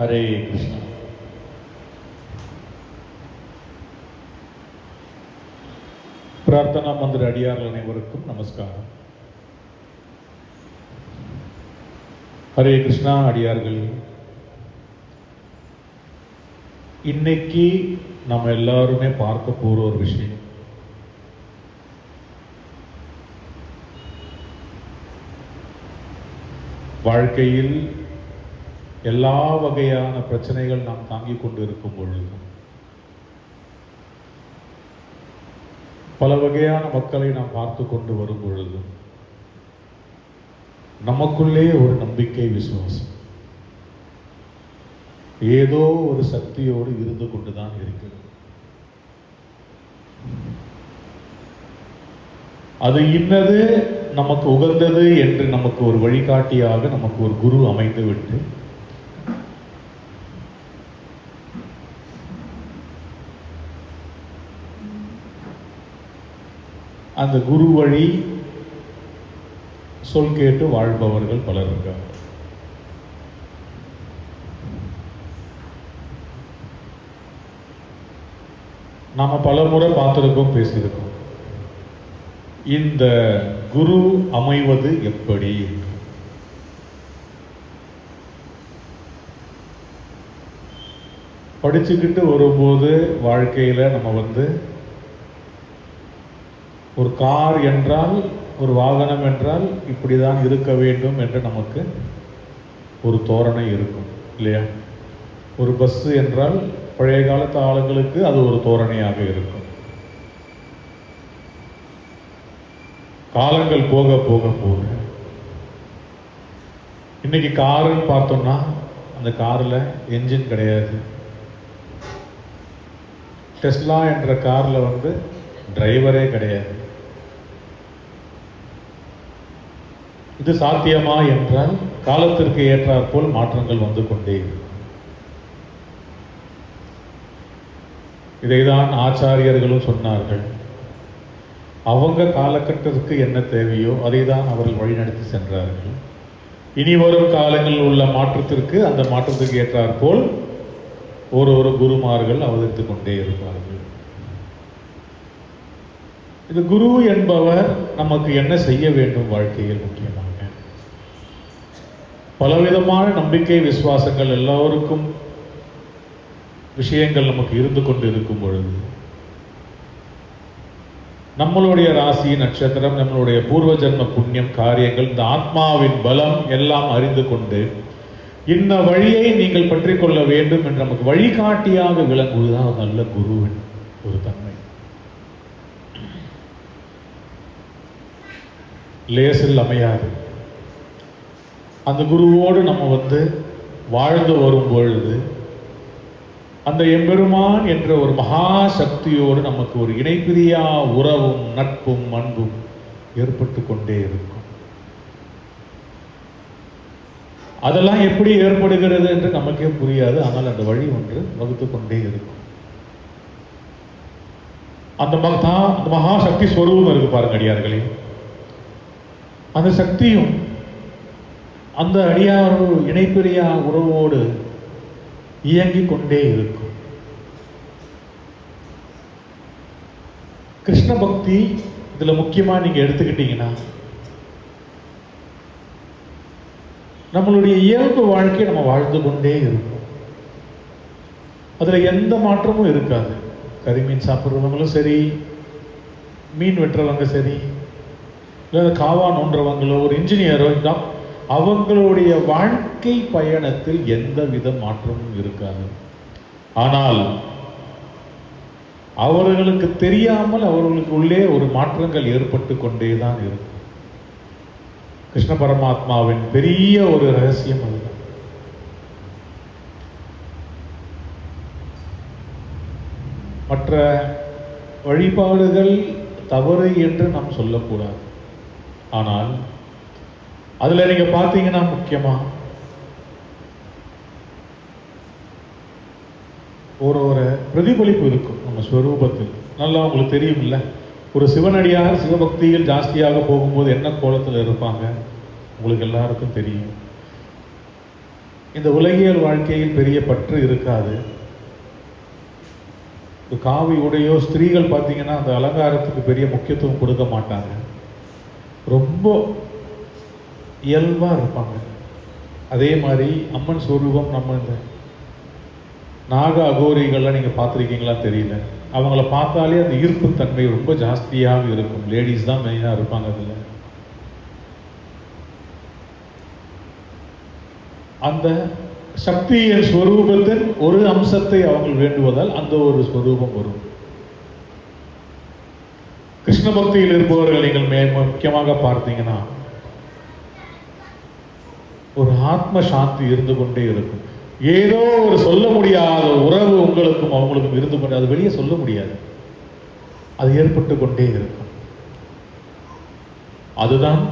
ஹரே கிருஷ்ணா. பிரார்த்தனா மந்திர அடியார்கள் அனைவருக்கும் நமஸ்காரம். ஹரே கிருஷ்ணா. அடியார்கள், இன்னைக்கு நம்ம எல்லாருமே பார்க்க போற ஒரு விஷயம், வாழ்க்கையில் எல்லா வகையான பிரச்சனைகள் நாம் தாங்கிக் கொண்டு இருக்கும் பொழுது, பல வகையான மக்களை நாம் பார்த்து கொண்டு வரும் பொழுது, நமக்குள்ளே ஒரு நம்பிக்கை, விசுவாசம் ஏதோ ஒரு சக்தியோடு இருந்து கொண்டுதான் இருக்கிறது. அது இன்னது நமக்கு உகந்தது என்று நமக்கு ஒரு வழிகாட்டியாக நமக்கு ஒரு குரு அமைந்து விட்டு, அந்த குரு வழி சொல் கேட்டு வாழ்பவர்கள் பலர் இருக்காங்க. நாம பல முறை பார்த்திருக்கோம், பேசியிருக்கோம். இந்த குரு அமைவது எப்படி? படிச்சுக்கிட்டு வரும்போது வாழ்க்கையில நம்ம ஒரு கார் என்றால், ஒரு வாகனம் என்றால் இப்படிதான் இருக்க வேண்டும் என்று நமக்கு ஒரு தோரணை இருக்கும் இல்லையா? ஒரு பஸ் என்றால் பழைய காலத்து ஆளுங்களுக்கு அது ஒரு தோரணையாக இருக்கும். காலங்கள் போக போக போக இன்னைக்கு காருன்னு பார்த்தோம்னா அந்த காரில் என்ஜின் கிடையாது. டெஸ்லா என்ற காரில் டிரைவரே கிடையாது. இது சாத்தியமா என்றால் காலத்திற்கு ஏற்றாற் போல் மாற்றங்கள் வந்து கொண்டே இருக்கும். இதைதான் ஆச்சாரியர்களும் சொன்னார்கள். அவங்க காலகட்டத்துக்கு என்ன தேவையோ அதை தான் அவர்கள் வழிநடத்தி சென்றார்கள். இனி வரும் காலங்களில் உள்ள மாற்றத்திற்கு, அந்த மாற்றத்துக்கு ஏற்றாற் போல் ஒரு குருமார்கள் அவதரித்துக் கொண்டே இருப்பார்கள். இந்த குரு என்பவர் நமக்கு என்ன செய்ய வேண்டும் வாழ்க்கையில்? முக்கியமாக பலவிதமான நம்பிக்கை, விசுவாசங்கள், எல்லோருக்கும் விஷயங்கள் நமக்கு இருந்து கொண்டு இருக்கும் பொழுது, நம்மளுடைய ராசி, நட்சத்திரம், நம்மளுடைய பூர்வ ஜென்ம புண்ணியம், காரியங்கள், இந்த ஆத்மாவின் பலம் எல்லாம் அறிந்து கொண்டு இந்த வழியை நீங்கள் பற்றி கொள்ள வேண்டும் என்று நமக்கு வழிகாட்டியாக விளங்குவதுதான் ஒரு நல்ல குருவின் ஒரு தன்மை. லேசில் அமையாது. அந்த குருவோடு நம்ம வாழ்ந்து வரும் பொழுது அந்த எம்பெருமான் என்ற ஒரு மகா சக்தியோடு நமக்கு ஒரு இணைப்பிரியா உறவும், நட்பும், அன்பும் ஏற்பட்டு கொண்டே இருக்கும். அதெல்லாம் எப்படி ஏற்படுகிறது என்று நமக்கே புரியாது. ஆனால் அந்த வழி ஒன்று வகுத்து கொண்டே இருக்கும். அந்த மகா சக்தி ஸ்வரூபம் இருக்கு பாருங்க அடியார்களே. அந்த சக்தியும் அந்த அடியார் இணைப்பிரியா உறவோடு இயங்கிக் கொண்டே இருக்கும். கிருஷ்ண பக்தி இதுல முக்கியமா நீங்க எடுத்துக்கிட்டீங்கன்னா, நம்மளுடைய இயல்பு வாழ்க்கையை நம்ம வாழ்ந்து கொண்டே இருக்கும். அதுல எந்த மாற்றமும் இருக்காது. கறிமீன் சாப்பிட்றவங்களும் சரி, மீன் வெட்டுறவங்க சரி, இல்லை காவா நோன்றவங்களோ, ஒரு இன்ஜினியரோ, அவங்களுடைய வாழ்க்கை பயணத்தில் எந்த வித மாற்றமும் இருக்காது. ஆனால் அவர்களுக்கு தெரியாமல் அவர்களுக்கு உள்ளே ஒரு மாற்றங்கள் ஏற்பட்டு கொண்டேதான் இருக்கும். கிருஷ்ண பரமாத்மாவின் பெரிய ஒரு ரகசியம் அதுதான். மற்ற வழிபாடுகள் தவறு என்று நாம் சொல்லக்கூடாது. ஆனால் அதுல நீங்க பார்த்தீங்கன்னா முக்கியமா ஒரு பிரதிபலிப்பு இருக்கும் நம்ம ஸ்வரூபத்தில். நல்லா உங்களுக்கு தெரியும் இல்லை? ஒரு சிவனடியார் சிவபக்தியில் ஜாஸ்தியாக போகும்போது என்ன கோலத்தில் இருப்பாங்க உங்களுக்கு எல்லாருக்கும் தெரியும். இந்த உலகியல் வாழ்க்கையில் பெரிய பற்று இருக்காது. காவி உடையோ ஸ்திரீகள் பார்த்தீங்கன்னா அந்த அலங்காரத்துக்கு பெரிய முக்கியத்துவம் கொடுக்க மாட்டாங்க. ரொம்ப இயல்பாக இருப்பாங்க. அதே மாதிரி அம்மன் ஸ்வரூபம் நம்ம இந்த நாக அகோரிகள்லாம் நீங்கள் பார்த்துருக்கீங்களா தெரியல. அவங்கள பார்த்தாலே அந்த ஈர்ப்பு தன்மை ரொம்ப ஜாஸ்தியாக இருக்கும். லேடிஸ் தான் மெயினாக இருப்பாங்க. அதில் அந்த சக்தியின் ஸ்வரூபத்தின் ஒரு அம்சத்தை அவங்க வேண்டுவதால் அந்த ஒரு ஸ்வரூபம் வரும். கிருஷ்ண பக்தியில் இருப்பவர்கள் நீங்கள் முக்கியமாக பார்த்தீங்கன்னா ஒரு ஆத்ம சாந்தி இருந்து கொண்டே இருக்கும். ஏதோ ஒரு சொல்ல முடியாத உறவு உங்களுக்கும் அவங்களுக்கும் இருந்து கொண்டே, அது வெளியே சொல்ல முடியாது, அது ஏற்பட்டு கொண்டே இருக்கும். அதுதான்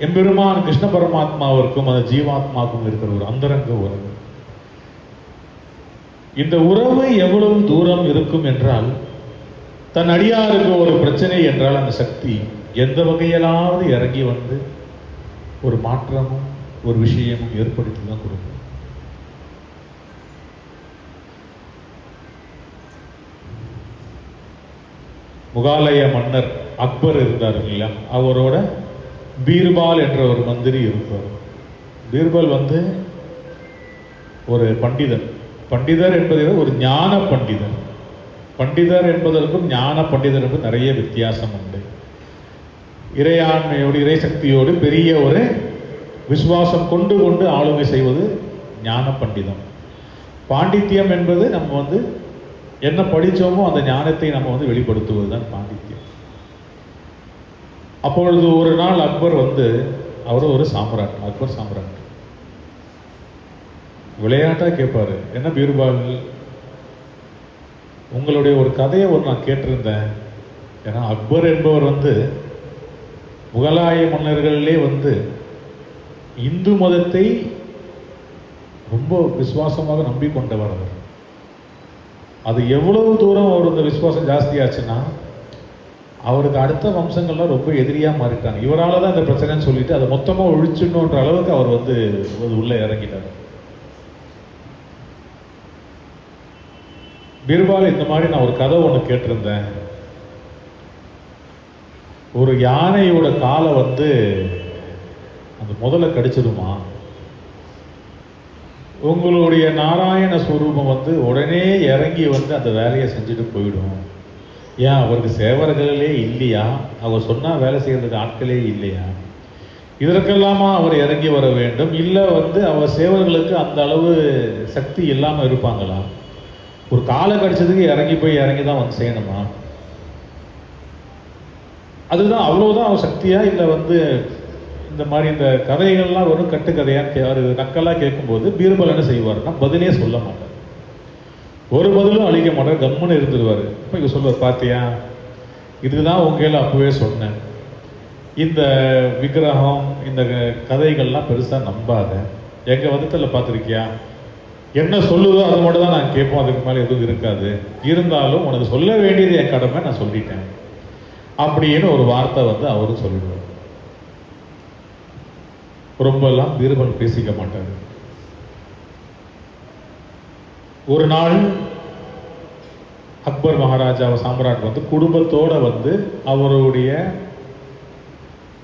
எம்பெருமான் கிருஷ்ண பரமாத்மாவிற்கும் அந்த ஜீவாத்மாவுக்கும் இருக்கிற ஒரு அந்தரங்க உறவு. இந்த உறவு எவ்வளவு தூரம் இருக்கும் என்றால், தன் அடியாருக்கு ஒரு பிரச்சனை என்றால் அந்த சக்தி எந்த வகையிலாவது இறங்கி வந்து ஒரு மாற்றமும் ஒரு விஷயமும் ஏற்படுத்தி தான் கொடுக்கும். முகாலய மன்னர் அக்பர் இருந்தார் இல்லையா, அவரோட பீர்பால் என்ற ஒரு மந்திரி இருப்பார். பீர்பால் வந்து ஒரு பண்டிதர். பண்டிதர் என்பதை ஒரு ஞான பண்டிதர். பண்டிதர் என்பதற்கும் ஞான பண்டிதர் என்பது நிறைய வித்தியாசம் உண்டு. இறையாண்மையோடு இறை சக்தியோடு பெரிய ஒரு விசுவாசம் கொண்டு கொண்டு ஆளுகை செய்வது ஞான பண்டிதம். பாண்டித்யம் என்பது நம்ம வந்து என்ன படித்தோமோ அந்த ஞானத்தை நம்ம வந்து வெளிப்படுத்துவது தான் பாண்டித்யம். அப்பொழுது ஒரு நாள் அக்பர் வந்து அவர் ஒரு சாம்ராட், அக்பர் சாம்ராட். விளையாட்டாக கேட்பாரு, என்ன பீர்பால், உங்களுடைய ஒரு கதையை நான் கேட்டிருந்தேன். ஏன்னா அக்பர் என்பவர் வந்து முகலாய மன்னர்களிலே வந்து இந்து மதத்தை ரொம்ப விசுவாசமாக நம்பிக்கொண்டவர் அவர். அது எவ்வளவு தூரம் அவர் இந்த விசுவாசம் ஜாஸ்தியாச்சுன்னா அவருக்கு அடுத்த வம்சங்கள்லாம் ரொம்ப எதிரியாக மாறிட்டாங்க. இவரால் தான் இந்த பிரச்சனைன்னு சொல்லிட்டு அதை மொத்தமாக ஒழிச்சுன்ற அளவுக்கு அவர் வந்து உள்ளே இறங்கிட்டார். பீர்பால் இந்த மாதிரி நான் ஒரு கதை ஒன்று கேட்டிருந்தேன். ஒரு யானையோட காலை வந்து அந்த முதல்ல கடிச்சிடுமா, உங்களுடைய நாராயண ஸ்வரூபம் வந்து உடனே இறங்கி வந்து அந்த வேலையை செஞ்சுட்டு போயிடும். ஏன் அவருக்கு சேவர்களே இல்லையா? அவர் சொன்னால் வேலை செய்யறதுக்கு ஆட்களே இல்லையா? இதற்கெல்லாமா அவர் இறங்கி வர வேண்டும்? இல்லை வந்து அவர் சேவர்களுக்கு அந்த அளவு சக்தி இல்லாமல் இருப்பாங்களா? ஒரு காலை கடிச்சதுக்கு இறங்கி தான் வந்து செய்யணுமா? அதுதான் அவ்வளோதான் அவர் சக்தியா? இல்லை வந்து இந்த மாதிரி இந்த கதைகள்லாம் வெறும் கட்டுக்கதையாக அவர் நக்கலாக கேட்கும்போது பீர்பால் என்ன செய்வார்னா பதிலே சொல்ல மாட்டார். ஒரு பதிலும் அழிக்க மாட்டார், கம்முன்னு இருந்துருவார். இப்போ இவர் சொல்லுவார், பார்த்தியா, இதுக்கு தான் உங்க கையில் அப்போவே சொன்னேன், இந்த விக்கிரகம் இந்த கதைகள்லாம் பெருசாக நம்பாத, எங்கள் விதத்தில் பார்த்துருக்கியா, என்ன சொல்லுதோ அதை மட்டும் தான் நான் கேட்போம், அதுக்கு மேலே எதுவும் இருக்காது, இருந்தாலும் உனக்கு சொல்ல வேண்டியது என் கடமை, நான் சொல்லிட்டேன் அப்படின்னு ஒரு வார்த்தை வந்து அவரும் சொல்லிடுவார். ரொம்பலாம் பீர்பால் பேசிக்க மாட்டார். ஒரு நாள் அக்பர் மகாராஜா சாம்ராட் வந்து குடும்பத்தோட வந்து அவருடைய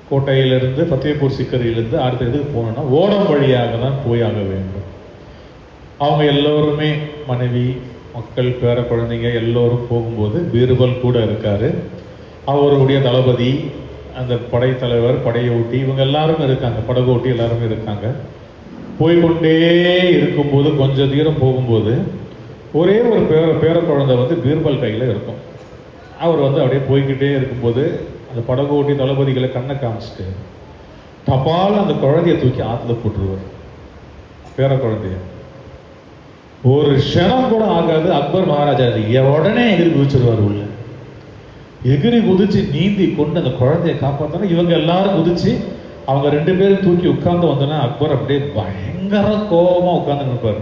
கோட்டையிலிருந்து ஃபத்தேபூர் சிக்கரியிலிருந்து அடுத்த இதுக்கு போனோம்னா ஓடம் வழியாக தான் போயாக வேண்டும். அவங்க எல்லோருமே மனைவி மக்கள் பேர குழந்தைங்க எல்லோரும் போகும்போது பீர்பால் கூட இருக்காரு. அவருடைய தளபதி, அந்த படைத்தலைவர், படையை ஓட்டி இவங்க எல்லாரும் இருக்காங்க, படகோட்டி எல்லாருமே இருக்காங்க. போய்கொண்டே இருக்கும்போது கொஞ்சம் தூரம் போகும்போது ஒரே ஒரு பேர குழந்தை வந்து பீர்பால் கையில் இருக்கும். அவர் வந்து அப்படியே போய்கிட்டே இருக்கும்போது அந்த படகோட்டி தளபதிகளை கண்ணை காமிச்சிட்டு டபால் அந்த குழந்தைய தூக்கி ஆற்றுல போட்டுருவார். பேர குழந்தைய ஒரு க்ஷணம் கூட ஆகாது. அக்பர் மகாராஜா உடனே எகிரி குதிச்சிருவார். உள்ள எகிரி குதிச்சு நீந்தி கொண்டு அந்த குழந்தைய காப்பாற்றணும். இவங்க எல்லாரும் குதிச்சு அவங்க 2 பேரும் தூக்கி உட்கார்ந்து வந்தோன்னா அக்பர் அப்படியே பயங்கர கோபமா உட்கார்ந்து நிற்பார்.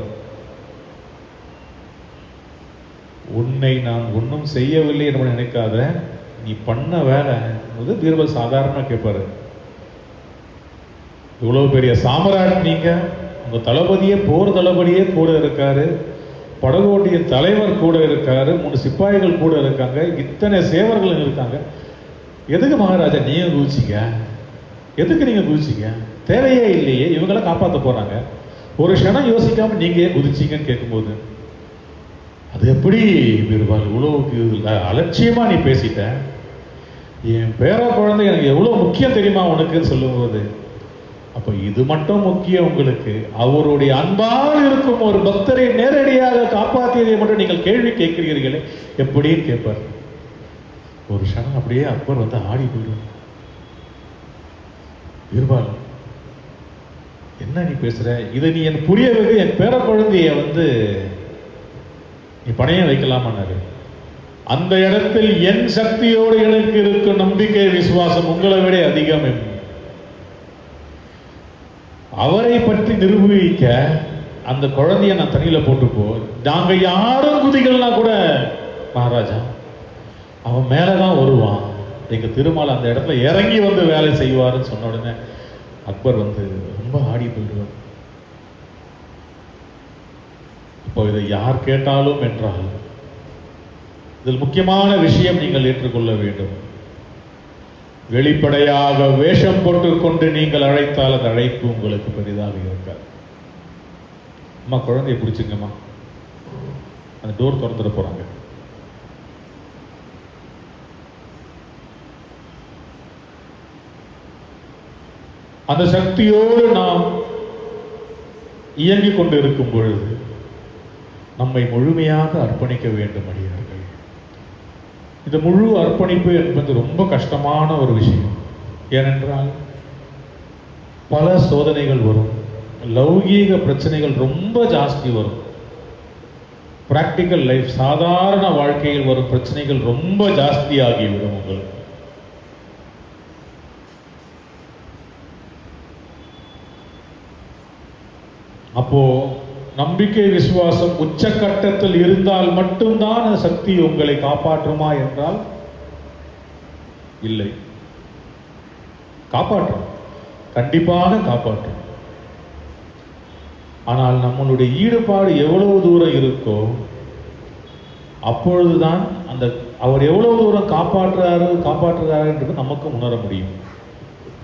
உன்னை நான் ஒன்றும் செய்யவில்லை என்று நினைக்காத, நீ பண்ண வேலை பீர்பால் சாதாரண கேட்பாரு. இவ்வளவு பெரிய சாம்ராட் நீங்க, உங்க தளபதியே, போர் தளபதியே கூட இருக்காரு, படகோட்டிய தலைவர் கூட இருக்காரு, 3 சிப்பாய்கள் கூட இருக்காங்க, இத்தனை சேவர்கள் இருக்காங்க. எதுக்கு மகாராஜா நீங்க குதிச்சிங்க? எதுக்கு நீங்க குதிச்சிங்க? தேவையே இல்லையே, இவங்களாம் காப்பாற்ற போறாங்க. ஒரு க்ஷணம் யோசிக்காம நீங்க ஏன் குதிச்சிங்கன்னு கேட்கும்போது, அது எப்படி பீர்பால் இவ்வளவுக்கு அலட்சியமா நீ பேசிட்ட, என் பேர குழந்தை எனக்கு எவ்வளவு முக்கியம் தெரியுமா உனக்குன்னு சொல்லும்போது, அப்ப இது மட்டும் முக்கியம் உங்களுக்கு? அவருடைய அன்பால் இருக்கும் ஒரு பக்தரை நேரடியாக காப்பாற்றியதை மட்டும் நீங்கள் கேள்வி கேட்கிறீர்களே எப்படின்னு கேட்பார். ஒரு க்ஷணம் அப்படியே அக்பர் வந்து ஆடி போயிடும். பீர்பால் என்ன நீ பேசுற? இதை நீ எனக்கு புரிய வைக்க, என் பேர குழந்தைய வந்து நீ பணையம் வைக்கலாமான்னாரு. அந்த இடத்தில் என் சக்தியோடு எனக்கு இருக்கும் நம்பிக்கை விசுவாசம் உங்களை விட அதிகம். அவரை பற்றி நிரூபிக்க அந்த குழந்தைய நான் தண்ணியில போட்டுப்போ, நாங்க யாரும் குதிகள்னா கூட மகாராஜா அவன் மேலதான் வருவான், எங்க திருமால் அந்த இடத்துல இறங்கி வந்து வேலை செய்வாருன்னு சொன்ன உடனே அக்பர் வந்து ரொம்ப ஆடி போயிடுவார். இப்போ இதை யார் கேட்டாலும் என்றால் இதில் முக்கியமான விஷயம் நீங்கள் ஏற்றுக்கொள்ள வேண்டும். வெளிப்படையாக வேஷம் போட்டுக்கொண்டு நீங்கள் அழைத்தால் அந்த அழைப்பு உங்களுக்கு பெரிதாக இருக்காது. அம்மா குழந்தைய பிடிச்சிங்கம்மா, அந்த டோர் திறந்துட போறாங்க. அந்த சக்தியோடு நாம் இயங்கிக் கொண்டு இருக்கும் பொழுது நம்மை முழுமையாக அர்ப்பணிக்க வேண்டும் அடியார்கள். இந்த முழு அர்ப்பணிப்பு என்பது ரொம்ப கஷ்டமான ஒரு விஷயம். ஏனென்றால் பல சோதனைகள் வரும், லௌகீக பிரச்சனைகள் ரொம்ப ஜாஸ்தி வரும். பிராக்டிக்கல் லைஃப், சாதாரண வாழ்க்கையில் வரும் பிரச்சனைகள் ரொம்ப ஜாஸ்தி ஆகிவிடும் உங்களுக்கு. அப்போ நம்பிக்கை விசுவாசம் உச்சக்கட்டத்தில் இருந்தால் மட்டும்தான் அந்த சக்தி உங்களை காப்பாற்றுமா என்றால் இல்லை. காப்பாற்றும், கண்டிப்பாக காப்பாற்றும். ஆனால் நம்மளுடைய ஈடுபாடு எவ்வளவு தூரம் இருக்கோ அப்பொழுதுதான் அந்த அவர் எவ்வளவு தூரம் காப்பாற்றுறாருன்றது நமக்கு உணர முடியும்.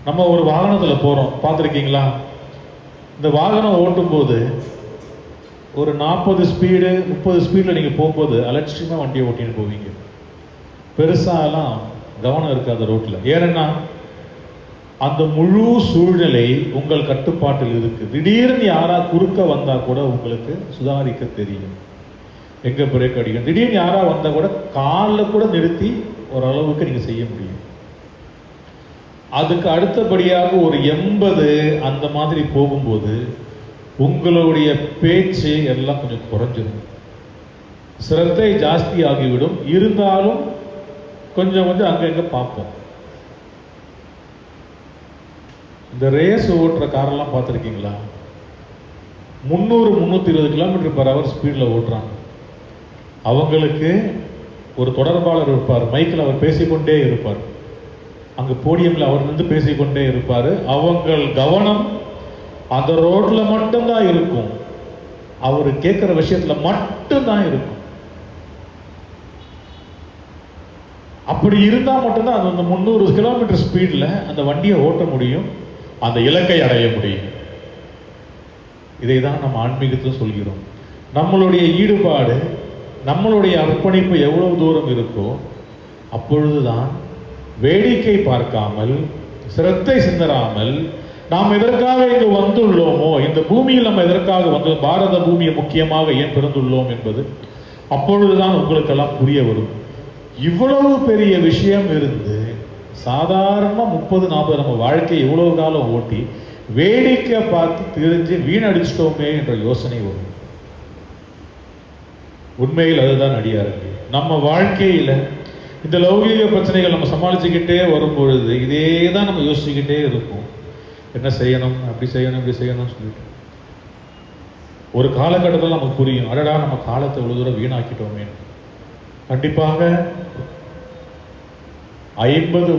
நம்ம ஒரு வாகனத்துல போறோம், பார்த்துருக்கீங்களா? இந்த வாகனம் ஓட்டும் போது ஒரு 40 ஸ்பீடு 30 ஸ்பீடில் நீங்கள் போகும்போது அலட்சியமாக வண்டியை ஓட்டின்னு போவீங்க. பெருசாலாம் கவனம் இருக்காது ரோட்டில். ஏன்னா அந்த முழு சூழ்நிலை உங்கள் கட்டுப்பாட்டில் இருக்கு. திடீர்னு யாரா குறுக்க வந்தா கூட உங்களுக்கு சுதாரிக்க தெரியும், எங்க பிரேக் அடிக்கணும். திடீர்னு யாரா வந்தா கூட காலில் கூட நிறுத்தி ஓரளவுக்கு நீங்க செய்ய முடியும். அதுக்கு அடுத்தபடியாக ஒரு 80 அந்த மாதிரி போகும்போது உங்களுடைய பேச்சு எல்லாம் கொஞ்சம் குறைஞ்சிடும், சிரத்தை ஜாஸ்தி ஆகிவிடும். இருந்தாலும் கொஞ்சம் கொஞ்சம் அங்கங்க பார்ப்போம். இந்த ரேஸ் ஓட்டுற காரெல்லாம் பார்த்துருக்கீங்களா? 300-320 km/h ஸ்பீடில் ஓட்டுறாங்க. அவங்களுக்கு ஒரு தொடர்பாளர் இருப்பார், மைக்கில் அவர் பேசிக்கொண்டே இருப்பார். அங்கே போடியம்ல அவர் நின்று பேசிக்கொண்டே இருப்பார். அவங்கள் கவனம் அந்த ரோட்ல மட்டும்தான் இருக்கும், அவர் கேட்கிற விஷயத்துல மட்டும்தான் இருக்கும். அப்படி இருந்தா மட்டும்தான் அது அந்த 300 km ஸ்பீட்ல அந்த வண்டியை ஓட்ட முடியும், அந்த இலக்கை அடைய முடியும். இதை தான் நம்ம ஆன்மீகத்தில் சொல்கிறோம். நம்மளுடைய ஈடுபாடு, நம்மளுடைய அர்ப்பணிப்பு எவ்வளவு தூரம் இருக்கோ அப்பொழுதுதான் வேடிக்கை பார்க்காமல், சிரத்தை சிந்தராமல், நாம் எதற்காக இங்கு வந்துள்ளோமோ, இந்த பூமியில் நம்ம எதற்காக வந்து பாரத பூமியை முக்கியமாக ஏன் பிறந்துள்ளோம் என்பது அப்பொழுதுதான் உங்களுக்கெல்லாம் புரிய வரும். இவ்வளவு பெரிய விஷயம் இருந்து சாதாரண 30-40 நம்ம வாழ்க்கை இவ்வளவு காலம் ஓட்டி வேடிக்கை பார்த்து தெரிஞ்சு வீணடிச்சிட்டோமே என்ற யோசனை வரும். உண்மையில் அதுதான் அடியார்கள். நம்ம வாழ்க்கையில இந்த லௌகீக பிரச்சனைகள் நம்ம சமாளிச்சுக்கிட்டே வரும் பொழுது இதே தான் நம்ம யோசிச்சுக்கிட்டே இருக்கும். என்ன செய்யணும், அப்படி செய்யணும், இப்படி செய்யணும்னு சொல்லிட்டு ஒரு காலகட்டத்தில் நமக்கு புரியும், அடடா நம்ம காலத்தை இவ்வளவு தூரம் வீணாக்கிட்டோமே. கண்டிப்பாக 50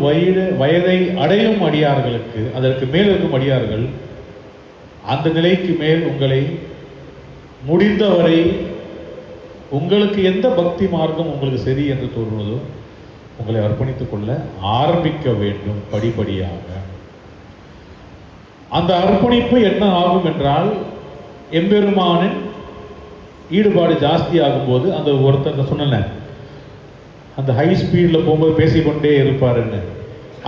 வயதை அடையும் அடியார்களுக்கு, அதற்கு மேல் இருக்கும் அடியார்கள் அந்த நிலைக்கு மேல் உங்களை முடிந்தவரை உங்களுக்கு எந்த பக்தி மார்க்கம் உங்களுக்கு சரி என்று தோன்றுவதோ உங்களை அர்ப்பணித்துக் கொள்ள ஆரம்பிக்க வேண்டும் படிப்படியாக. அந்த அர்ப்பணிப்பு என்ன ஆகும் என்றால், எம்பெருமானின் ஈடுபாடு ஜாஸ்தி ஆகும்போது, அந்த ஒருத்தர் சொன்ன அந்த ஹை ஸ்பீடில் போகும்போது பேசிக்கொண்டே இருப்பாருன்னு,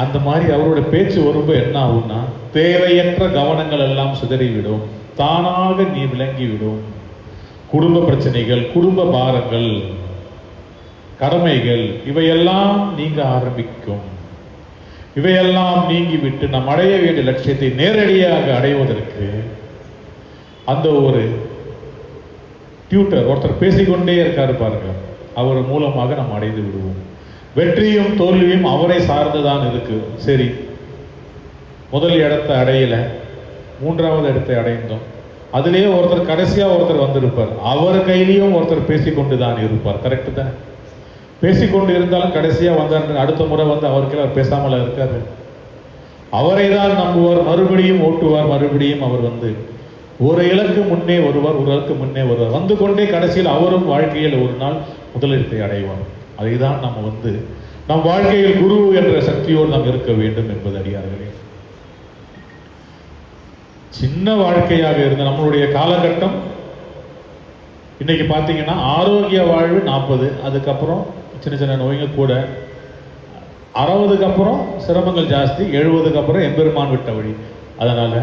அந்த மாதிரி அவரோட பேச்சு வரும்போது என்ன ஆகும்னா, தேவையற்ற கவனங்கள் எல்லாம் சிதறிவிடும், தானாக நீ விளங்கிவிடும். குடும்ப பிரச்சனைகள், குடும்ப பாரங்கள், கடமைகள் இவையெல்லாம் நீங்க ஆரம்பிக்கும். இவையெல்லாம் நீங்கிவிட்டு நாம் அடைய வேண்டிய லட்சியத்தை நேரடியாக அடைவதற்கு அந்த ஒரு டியூட்டர் ஒருத்தர் பேசிக்கொண்டே இருக்காரு பாருங்க, அவர் மூலமாக நாம் அடைந்து விடுவோம். வெற்றியும் தோல்வியும் அவரை சார்ந்துதான் இருக்கு. சரி, முதல் இடத்தை அடையல, மூன்றாவது இடத்தை அடைந்தோம். அதுலேயே ஒருத்தர் கடைசியா ஒருத்தர் வந்திருப்பார், அவர் கையிலையும் ஒருத்தர் பேசிக்கொண்டு தான் இருப்பார். கரெக்டு தானே? பேசிக்கொண்டு இருந்தாலும் கடைசியா வந்தார், அடுத்த முறை வந்து அவருக்கு அவர் பேசாமல் இருக்காரு. அவரை தான் நம்புவார், மறுபடியும் ஓட்டுவார், மறுபடியும் அவர் வந்து ஒரு இலக்கு முன்னே வருவார், ஒரு இலக்கு முன்னே வருவார், வந்து கொண்டே கடைசியில் அவரும் வாழ்க்கையில் ஒரு நாள் முதலிடத்தை அடைவார். அதை தான் நம்ம வந்து நம் வாழ்க்கையில் குரு என்ற சக்தியோடு நாம் இருக்க வேண்டும் என்பது அடியார்களே. சின்ன வாழ்க்கையாக இருந்த நம்மளுடைய காலகட்டம் இன்னைக்கு பார்த்தீங்கன்னா ஆரோக்கிய வாழ்வு 40, அதுக்கப்புறம் சின்ன சின்ன நோய்கள் கூட, 60க்கு அப்புறம் சிரமங்கள் ஜாஸ்தி, 70க்கு அப்புறம் எம்பெருமான் விட்ட வழி. அதனால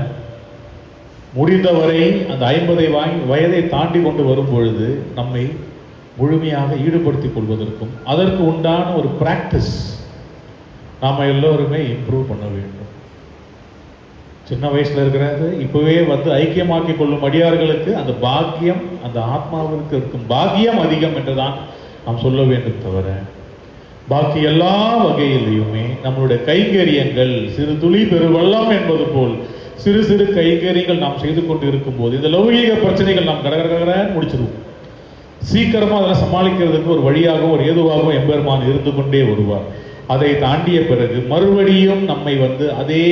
முடிந்தவரை அந்த 50 வயதை தாண்டி கொண்டு வரும் பொழுது நம்மை முழுமையாக ஈடுபடுத்திக் கொள்வதற்கும் அதற்கு உண்டான ஒரு பிராக்டிஸ் நாம் எல்லோருமே இம்ப்ரூவ் பண்ண வேண்டும். சின்ன வயசுல இருக்கிறது இப்பவே வந்து ஐக்கியமாக்கிக் கொள்ளும் அடியார்களுக்கு அந்த பாக்கியம், அந்த ஆத்மாவிற்கு இருக்கும் பாக்கியம் அதிகம் என்றுதான் நாம் சொல்ல வேண்டும். தவிர பாக்கி எல்லா வகையிலையுமே நம்மளுடைய கைங்கரியங்கள் சிறு துளி பெருவெள்ளம் என்பது போல் சிறு சிறு கைங்கரியங்கள் நாம் செய்து கொண்டு இருக்கும் போது இந்த லௌகீக பிரச்சனைகள் நாம் கடகடகடன்னு முடிச்சிருவோம். சீக்கிரமா அதெல்லாம் சமாளிக்கிறதுக்கு ஒரு வழியாகவும் ஒரு ஏதுவாகவும் எம்பெருமான் இருந்து கொண்டே வருவார். அதை தாண்டிய பிறகு மறுபடியும் நம்மை வந்து அதே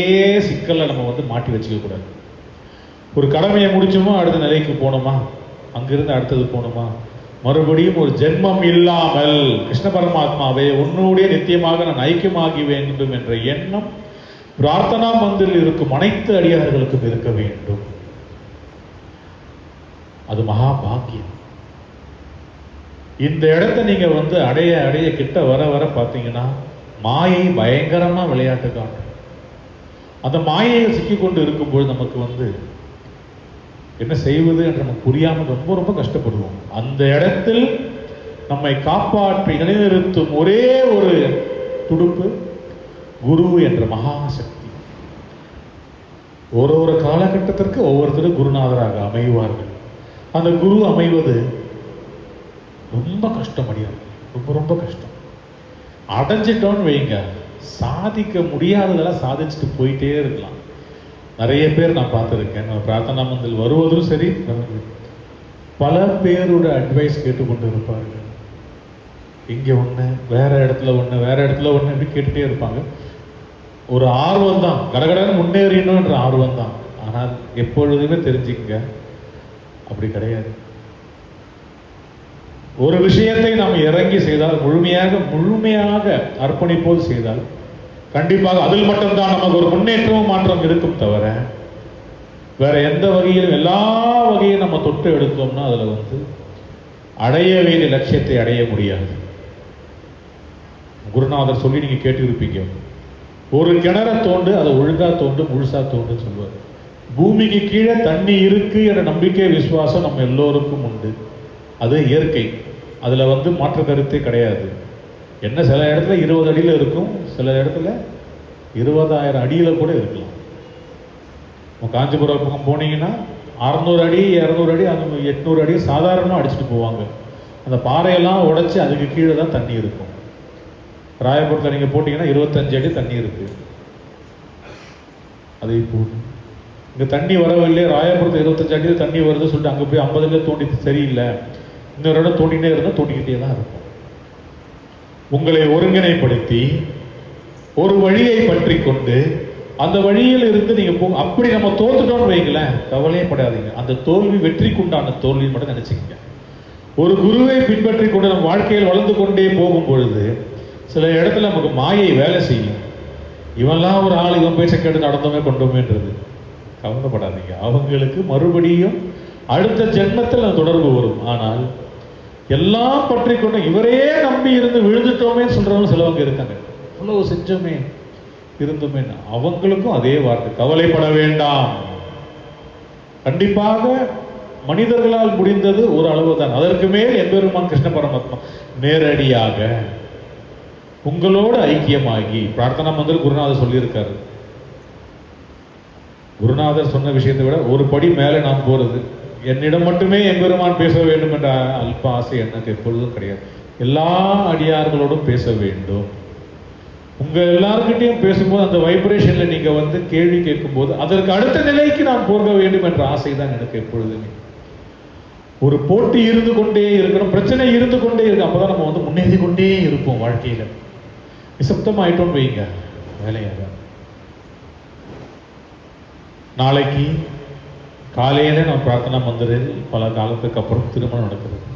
சிக்கலை நம்ம வந்து மாட்டி வச்சுக்க கூடாது. ஒரு கடமையை முடிச்சோமா, அடுத்த நிலைக்கு போனோமா, அங்கிருந்து அடுத்தது போனோமா, மறுபடியும் ஒரு ஜென்மம் இல்லாமல் கிருஷ்ண பரமாத்மாவை உன்னுடைய நித்தியமாக நான் ஐக்கியமாகி வேண்டும் என்ற எண்ணம் பிரார்த்தனா மந்திரில் இருக்கும் அனைத்து அடியார்களுக்கும் இருக்க வேண்டும். அது மகா பாக்கியம். இந்த இடத்தை நீங்க வந்து அடைய அடைய கிட்ட வர வர பார்த்தீங்கன்னா மாயை பயங்கரமா விளையாட்டு காட்டும். அந்த மாயையில் சிக்கிக்கொண்டு இருக்கும்போது நமக்கு வந்து என்ன செய்வது என்று நமக்கு புரியாமல் ரொம்ப ரொம்ப கஷ்டப்படுவோம். அந்த இடத்தில் நம்மை காப்பாற்றி நிலைநிறுத்தும் ஒரே ஒரு துடுப்பு குரு என்ற மகாசக்தி. ஒரு காலகட்டத்திற்கு ஒவ்வொருத்தரும் குருநாதராக அமைவார்கள். அந்த குரு அமைவது ரொம்ப கஷ்டம், முடியாது, ரொம்ப ரொம்ப கஷ்டம். அடைஞ்சிட்டோன்னு வைங்க, சாதிக்க முடியாததெல்லாம் சாதிச்சுட்டு போயிட்டே இருக்கலாம். நிறைய பேர் நான் பார்த்துருக்கேன். நம்ம பிரார்த்தனா மந்தில் வருவதும் சரி, பல பேரோட அட்வைஸ் கேட்டுக்கொண்டு இருப்பார்கள். இங்கே ஒன்று, வேற இடத்துல ஒன்று, வேற இடத்துல ஒன்று, இப்படி கேட்டுகிட்டே இருப்பாங்க. ஒரு ஆர்வம் தான், கடகடன்னு முன்னேறினுன்ற ஆர்வம் தான். ஆனால் எப்பொழுதுமே தெரிஞ்சுக்கங்க, அப்படி கிடையாது. ஒரு விஷயத்தை நாம் இறங்கி செய்தால், முழுமையாக அர்ப்பணிப்போது செய்தால், கண்டிப்பாக அதில் மட்டும்தான் நமக்கு ஒரு முன்னேற்றமும் மாற்றம் இருக்கும். தவிர வேற எந்த வகையிலும் எல்லா வகையும் நம்ம தொட்டு எடுத்தோம்னா அதுல வந்து அடைய வேண்டிய லட்சியத்தை அடைய முடியாது. குருநாதர் சொல்லி நீங்க கேட்டு இருப்பீங்க, ஒரு கிணற தோண்டு, அதை ஒழுங்கா தோண்டு, முழுசா தோண்டுன்னு சொல்லுவார். பூமிக்கு கீழே தண்ணி இருக்கு என்ற நம்பிக்கை விசுவாசம் நம்ம எல்லோருக்கும் உண்டு. அது இயற்கை, அதுல வந்து மாற்று கருத்தே கிடையாது. என்ன சில இடத்துல 20 அடியில் இருக்கும், சில இடத்துல 20,000 அடியில் கூட இருக்கலாம். காஞ்சிபுரம் பக்கம் போனீங்கன்னா 600 அடி 200 அடி அந்த 800 அடி சாதாரணமாக அடிச்சுட்டு போவாங்க. அந்த பாறையெல்லாம் உடைச்சி அதுக்கு கீழே தான் தண்ணி இருக்கும். ராயபுரத்தில் நீங்கள் போட்டிங்கன்னா 25 அடி தண்ணி இருக்கு. அதே போல் இங்கே தண்ணி வரவில்லை, ராயபுரத்தில் 25 அடியில் தண்ணி வருதுன்னு சொல்லிட்டு அங்கே போய் 50 அடியில் தோண்டி சரியில்லை, இன்னொரு இடம் தோண்டிகிட்டே இருந்தால் தோண்டிக்கிட்டே தான் இருக்கும். உங்களை ஒருங்கிணைப்படுத்தி ஒரு வழியை பற்றி கொண்டு அந்த வழியில் இருந்து நீங்க போ. அப்படி நம்ம தோத்துட்டோம்னு வைங்களேன், கவலையே படாதீங்க. அந்த தோல்வி வெற்றிக்குண்டான தோல்வி மட்டும் நினைச்சுக்கங்க. ஒரு குருவை பின்பற்றி கொண்டு நம்ம வாழ்க்கையில் வளர்ந்து கொண்டே போகும் பொழுது சில இடத்துல நமக்கு மாயை வேலை செய்யும். இவன்லாம் ஒரு ஆள், இவன் பேச்சை கேட்டு நடந்தோமே கொண்டோமேன்றது. கவலைப்படாதீங்க, அவங்களுக்கு மறுபடியும் அடுத்த ஜென்மத்தில் தொடர்பு வரும். ஆனால் எல்லாம் பற்றி கொண்டு இவரே நம்பி இருந்து விழுந்துட்டோமே சொல்றவங்க சிலவங்க இருக்காங்க. இவ்வளவு செஞ்சோமே இருந்தோமே, அவங்களுக்கும் அதே வார்த்தை, கவலைப்பட வேண்டாம். கண்டிப்பாக மனிதர்களால் முடிந்தது ஒரு அளவு தான். அதற்கு மேல் எம்பெருமான் கிருஷ்ண பரமாத்மா நேரடியாக உங்களோடு ஐக்கியமாகி பிரார்த்தனா மந்திரம் குருநாதர் சொல்லியிருக்காரு. குருநாதர் சொன்ன விஷயத்தை விட ஒரு படி மேலே நாம் போறது. என்னிடம் மட்டுமே எம்பெருமான் பேச வேண்டும் என்ற அல்ப ஆசை எனக்கு எப்பொழுதும் கிடையாது. எல்லா அடியார்களோடும் பேச வேண்டும். உங்க எல்லாருக்கிட்டையும் பேசும்போது அந்த வைப்ரேஷன்ல நீங்க கேள்வி கேட்கும் போது அதற்கு அடுத்த நிலைக்கு நான் போக வேண்டும் என்ற ஆசை தான் எனக்கு எப்பொழுதுமே. ஒரு போட்டி இருந்து கொண்டே இருக்கணும், பிரச்சனை இருந்து கொண்டே இருக்கு. அப்பதான் நம்ம முன்னேறி கொண்டே இருப்போம் வாழ்க்கையில. நிசப்தம் ஆயிட்டோம் வைங்க, வேலையாக. நாளைக்கு காலையில நம்ம பிரார்த்தனா மந்திரில் பல காலத்துக்கு அப்புறம் திருமணம் நடக்கிறது.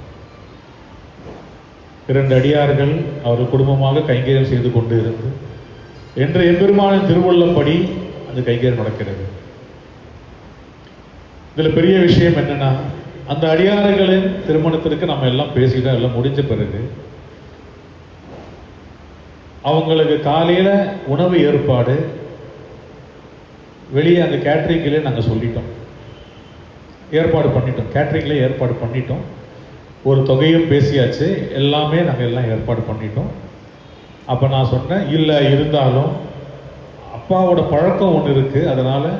2 அடியார்கள் அவர் குடும்பமாக கைங்கரியம் செய்து கொண்டு இருந்து என்று எம்பெருமானின் திருவுள்ளப்படி அந்த கைங்கரியம் நடக்கிறது. இதுல பெரிய விஷயம் என்னன்னா, அந்த அடியார்களின் திருமணத்திற்கு நம்ம எல்லாம் பேசிட்டோம். எல்லாம் முடிஞ்ச பிறகு அவங்களுக்கு காலையில உணவு ஏற்பாடு வெளியே அந்த கேட்டரிங்ல நாங்கள் சொல்லிட்டோம், ஏற்பாடு பண்ணிட்டோம். கேட்டரிங்ல ஏற்பாடு பண்ணிட்டோம். ஒரு தொகையும் பேசியாச்சு, எல்லாமே நாங்கள் எல்லாம் ஏற்பாடு பண்ணிட்டோம். அப்போ நான் சொன்னேன், இல்லை இருந்தாலும் அப்பாவோட பழக்கம் ஒன்று இருக்குது, அதனால்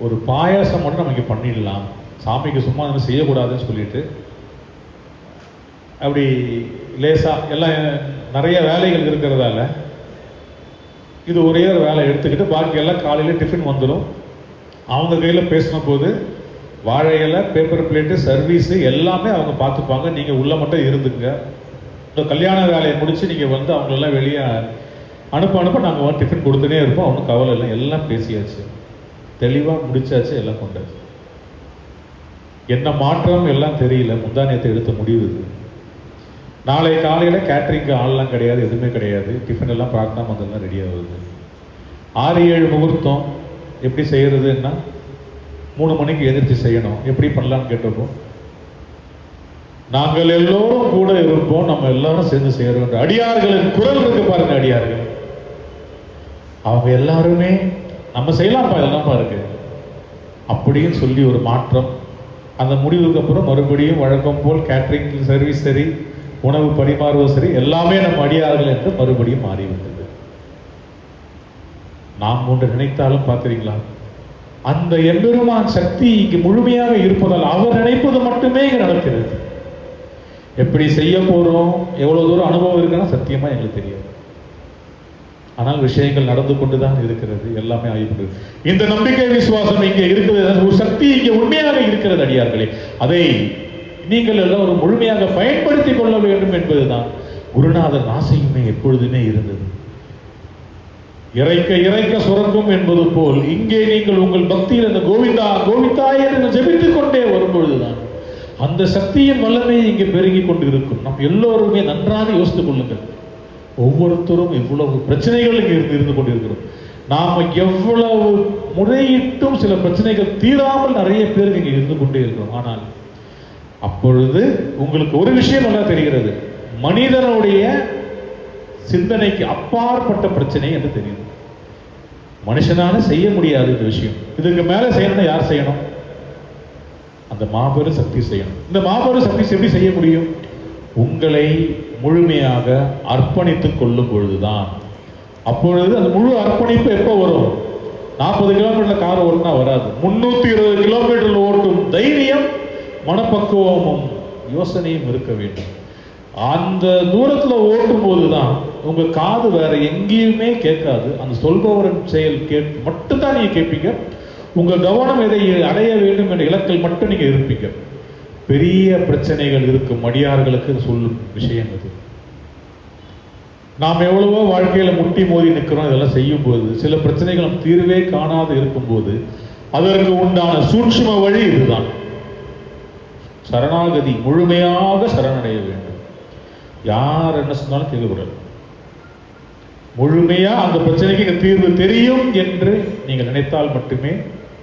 ஒரு பாயாசம் மட்டும் நம்ம இங்கே பண்ணிடலாம், சாமிக்கு சும்மா நம்ம செய்யக்கூடாதுன்னு சொல்லிட்டு அப்படி லேசாக எல்லாம் நிறைய வேலைகள் இருக்கிறதால இது ஒரே ஒரு வேலை எடுத்துக்கிட்டு பாக்கி எல்லாம் காலையில் டிஃபன் வந்துடும். அவங்க கையில் பேசின போது வாழை இலை, பேப்பர் பிளேட்டு, சர்வீஸு எல்லாமே அவங்க பார்த்துப்பாங்க. நீங்கள் உள்ளே மட்டும் இருந்துங்க. இந்த கல்யாண வேலையை முடித்து நீங்கள் அவங்களெல்லாம் வெளியே அனுப்ப நாங்கள் டிஃபன் கொடுத்துட்டே இருப்போம். அவங்க கவலை இல்லை, எல்லாம் பேசியாச்சு, தெளிவாக முடிச்சாச்சு, எல்லாம் கொண்டாச்சு. என்ன மாற்றம் எல்லாம் தெரியல, முந்தானியத்தை எடுத்த முடிவு இது. நாளை காலையில் கேட்ரிங்க்கு ஆள்லாம் கிடையாது, எதுவுமே கிடையாது. டிஃபன் எல்லாம் பிரார்த்தனா மந்திரம் ரெடி ஆகுது. 6-7 முகூர்த்தம். எப்படி செய்யறதுன்னா 3 மணிக்கு எதிர்த்து செய்யணும். எப்படி பண்ணலான்னு கேட்டப்போ நாங்கள் எல்லோரும் கூட இருப்போம், நம்ம எல்லாரும் சேர்ந்து செய்யறோம். அடியார்களின் குரல் இருக்கு பாருங்க, அடியார்கள் அவங்க எல்லாருமே நம்ம செய்யலாம்ப்பா, இதெல்லாம்ப்பா இருக்கு அப்படின்னு சொல்லி ஒரு மாற்றம். அந்த முடிவுக்கு அப்புறம் மறுபடியும் வழக்கம் போல் கேட்ரிங் சர்வீஸ் சரி, உணவு பரிமாறுவது சரி, எல்லாமே நம்ம அடியார்கள் என்று மறுபடியும் மாறிவிட்டது. நாம் ஒன்று நினைத்தாலும் பார்க்கிறீங்களா, அந்த எம்பெருமான் சக்தி இங்கு முழுமையாக இருப்பதால் அவர் நினைப்பது மட்டுமே இங்கு நடக்கிறது. எப்படி செய்ய போறோம், எவ்வளவு தூரம் அனுபவம் இருக்குன்னா சத்தியமா எங்களுக்கு தெரியாது. ஆனால் விஷயங்கள் நடந்து கொண்டுதான் இருக்கிறது, எல்லாமே ஆகிவிடுது. இந்த நம்பிக்கை விசுவாசம் இங்கே இருக்கிறது, ஒரு சக்தி இங்கே உண்மையாக இருக்கிறது அடியார்களே. அதை நீங்கள் எல்லாம் ஒரு முழுமையாக பயன்படுத்திக் கொள்ள வேண்டும் என்பதுதான் குருநாதர் ஆசையுமே எப்பொழுதுமே இருந்தது. இறைக்க இறைக்க சுரக்கும் என்பது போல் இங்கே நீங்கள் உங்கள் பக்தியில் அந்த கோவிந்தா கோவிந்தா என்று ஜெபித்துக் கொண்டே வரும்பொழுதுதான் அந்த சக்தியின் வல்லமை இங்கே பெருகி கொண்டு இருக்கும். நம் எல்லோருமே நன்றாக யோசித்துக் கொள்ளுங்கள். ஒவ்வொருத்தரும் எவ்வளவு பிரச்சனைகள் இங்கே இருந்து கொண்டிருக்கிறோம். நாம எவ்வளவு முறையிட்டும் சில பிரச்சனைகள் தீராமல் நிறைய பேருக்கு இங்கே இருந்து கொண்டே இருக்கிறோம். ஆனால் அப்பொழுது உங்களுக்கு ஒரு விஷயம் நல்லா தெரிகிறது, மனிதனுடைய சிந்தனைக்கு அப்பாற்பட்ட பிரச்சனை என்று தெரியுது. மனுஷனால செய்ய முடியாது இந்த விஷயம். இதுக்கு மேல செய்யணும்னா யார் செய்யணும்? அந்த மாபெரும் சக்தி செய்யணும். இந்த மாபெரும் சக்தி எப்படி செய்ய முடியும்? உங்களை முழுமையாக அர்ப்பணித்துக் கொள்ளும் பொழுதுதான். அப்பொழுது அந்த முழு அர்ப்பணிப்பு எப்போ வரும்? 40 கிலோமீட்டர்ல கார் ஓட்டினா வராது. 320 கிலோமீட்டர் ஓட்டும் தைரியம், மனப்பக்குவமும் யோசனையும் இருக்க வேண்டும். அந்த தூரத்துல ஓட்டும் போதுதான் உங்க காது வேற எங்கேயுமே கேட்காது. அந்த சொல்பவரின் செயல் மட்டும்தான் நீங்க கேட்பீங்க. உங்க கவனம் எதை அடைய வேண்டும் என்ற இலக்கில் மட்டும் நீங்க இருப்பீங்க. பெரிய பிரச்சனைகள் இருக்கும் அடியார்களுக்கு சொல்லும் விஷயம் அது. நாம் எவ்வளவோ வாழ்க்கையில முட்டி மோதி நிற்கிறோம். இதெல்லாம் செய்யும்போது சில பிரச்சனைகள் நம் தீர்வே காணாது இருக்கும்போது அதற்கு உண்டான சூட்சும வழி இதுதான். சரணாகதி, முழுமையாக சரணடைய வேண்டும். யார் என்ன சொன்னாலும் கேட்கக்கூடாது. முழுமையா அந்த பிரச்சனைக்கு தீர்வு தெரியும் என்று நீங்கள் நினைத்தால் மட்டுமே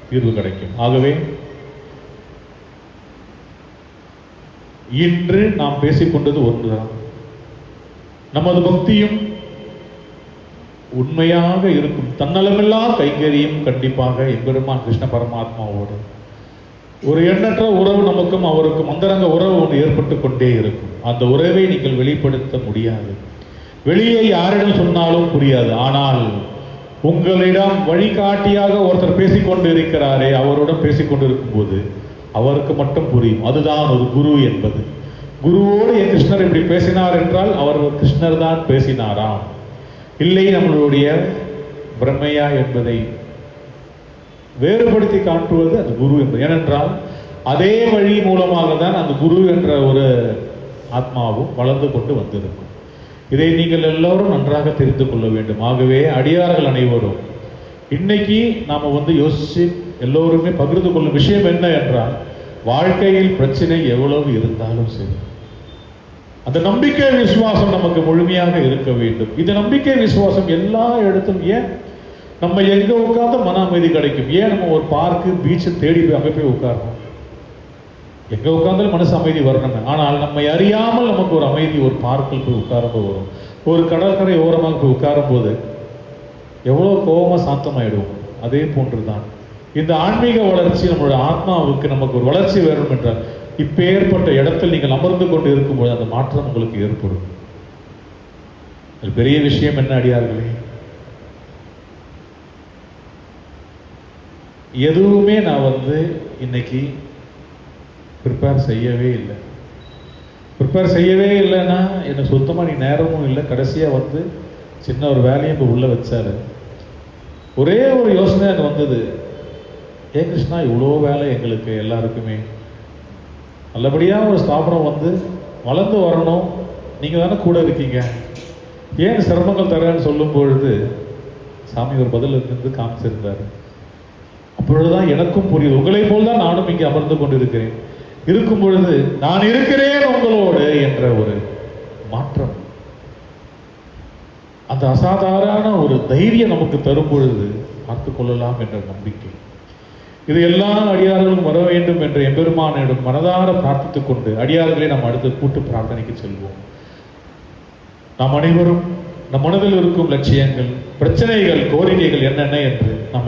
தீர்வு கிடைக்கும். ஆகவே இன்று நாம் பேசிக்கொண்டது ஒன்றுதான். நமது பக்தியும் உண்மையாக இருக்கும். தன்னலமில்லா கைங்கரியும் கண்டிப்பாக எம்பெருமான் கிருஷ்ண பரமாத்மாவோடு ஒரு எண்ணற்ற உறவு நமக்கும் அவருக்கும் அந்தரங்க உறவு ஒன்று ஏற்பட்டு கொண்டே இருக்கும். அந்த உறவை நீங்கள் வெளிப்படுத்த முடியாது. வெளியே யாரிடம் சொன்னாலும் புரியாது. ஆனால் உங்களிடம் வழிகாட்டியாக ஒருத்தர் பேசிக்கொண்டு இருக்கிறாரே, அவருடன் பேசிக்கொண்டு இருக்கும்போது அவருக்கு மட்டும் புரியும். அதுதான் ஒரு குரு என்பது. குருவோடு என் கிருஷ்ணர் இப்படி பேசினார் என்றால் அவர் கிருஷ்ணர் தான் பேசினாராம், இல்லை நம்மளுடைய பிரம்மையா என்பதை வேறுபடுத்தி காட்டுவது அந்த குரு என்பது. ஏனென்றால் அதே வழி மூலமாக தான் அந்த குரு என்ற ஒரு ஆத்மாவும் வளர்ந்து கொண்டு வந்திருக்கும். இதை நீங்கள் எல்லோரும் நன்றாக தெரிந்து கொள்ள வேண்டும். ஆகவே அடியார்கள் அனைவரும் இன்னைக்கு நாம யோசிச்சு எல்லோருமே பகிர்ந்து கொள்ளும் விஷயம் என்ன என்றால், வாழ்க்கையில் பிரச்சனை எவ்வளவு இருந்தாலும் சரி, அந்த நம்பிக்கை விசுவாசம் நமக்கு முழுமையாக இருக்க வேண்டும். இந்த நம்பிக்கை விசுவாசம் எல்லா இடத்தும். ஏன் நம்ம எங்க உட்கார்ந்து மன அமைதி கிடைக்கும்? ஏன் நம்ம ஒரு பார்க்கு பீச்சை தேடி போய் அங்கே போய் உட்காரணும்? எங்க உட்கார்ந்தாலும் மனசு அமைதி வரணும். ஆனால் நம்மை அறியாமல் நமக்கு ஒரு அமைதி ஒரு பார்க்கில் போய் உட்காரும்போது வரும். ஒரு கடற்கரை ஓரமாக போய் உட்காரும் போது எவ்வளோ கோபமாக சாந்தமாயிடுவோம். அதே போன்றுதான் இந்த ஆன்மீக வளர்ச்சி. நம்மளுடைய ஆத்மாவுக்கு நமக்கு ஒரு வளர்ச்சி வேணும் என்றால் இப்ப ஏற்பட்ட இடத்தில் நீங்கள் அமர்ந்து கொண்டு இருக்கும்போது அந்த மாற்றம் உங்களுக்கு ஏற்படும். அது பெரிய விஷயம் என்ன அடியார்களே? எதுவுமே நான் இன்னைக்கு ப்ரிப்பேர் செய்யவே இல்லை. ப்ரிப்பேர் செய்யவே இல்லைன்னா எனக்கு சுத்தமாக நீ நேரமும் இல்லை. கடைசியாக சின்ன ஒரு வேலையை இப்போ உள்ளே வச்சாரு. ஒரே ஒரு யோசனை எனக்கு வந்தது, ஏ கிருஷ்ணா, இவ்வளோ வேலை எங்களுக்கு எல்லாருக்குமே, நல்லபடியாக ஒரு ஸ்தாபனம் வளர்ந்து வரணும், நீங்கள் தானே கூட இருக்கீங்க, ஏன் சிரமங்கள் தரேன்னு சொல்லும் பொழுது சாமி ஒரு பதில் இருந்து காமிச்சிருந்தார். அப்பொழுதுதான் எனக்கும் புரியுது. உங்களை போல் தான் நானும் இங்கே அமர்ந்து கொண்டிருக்கிறேன். இருக்கும் பொழுது நான் இருக்கிறேன் உங்களோடு என்ற ஒரு மாற்றம், அந்த அசாதாரண ஒரு தைரியம் நமக்கு தரும் பொழுது பார்த்து கொள்ளலாம் என்ற நம்பிக்கை. இது எல்லா அடியார்களும் வர வேண்டும் என்ற எம்பெருமானிடம் மனதார பிரார்த்தித்துக் கொண்டு அடியார்களை நாம் அடுத்த கூட்டு பிரார்த்தனைக்கு செல்வோம். நாம் அனைவரும் நம் மனதில் இருக்கும் லட்சியங்கள், பிரச்சனைகள், கோரிக்கைகள் என்னென்ன என்று